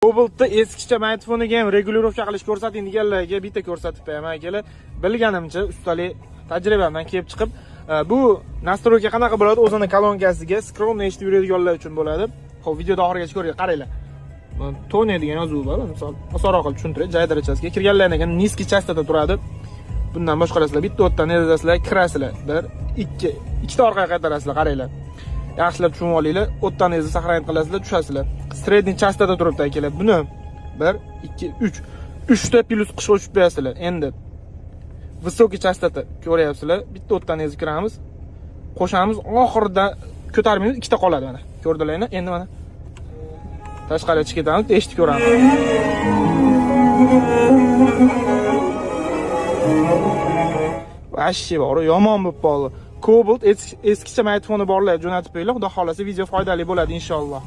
Cobalt'da eskicha magnitofoniga ham regulirovka qilish ko'rsating deganlarga bitta ko'rsatib beraman akalar. Bilganimcha ustalik tajribamdan kelib chiqib, bu nastroyka qanaqa bo'ladi? O'zini kolonkasiga skromni eshitib yuradiganlar uchun bo'ladi. Xo'p, videoda oxirigacha ko'ring, qaranglar. Tone degan yozuv bor, misol osonroq qilib tushuntiray. Jay darajasiga kirganlardan keyin niski chastota turadi. Bundan boshqalasizlar bitta o'tdan yozasizlar, kirasizlar. 1 2 ikkita orqaga qaytarasizlar, qaranglar. Yaxshilab tushunib olinglar. O'tdan ezi saqlanib qilasizlar, tushasizlar. Sredniy chastota turibdi akalar. Buni 1 2 3 3 ta plus qo'shib o'chib berasizlar. Endi visokiy chastota ko'ryapsizlar. Bitta o'tdan ezi kiramiz. Qo'shamiz, oxirida ko'tarmaymiz, ikkita qoladi mana. Ko'rdilarmi? Endi mana tashqariga chiqib ketamiz, eshitib ko'ramiz. Vashshi bor, yomon bo'lib qoldi. Cobalt eskicha magnitofoni borlar, jo'natib qo'yinglar. Xudo xolasa video foydali bo'ladi inshaalloh.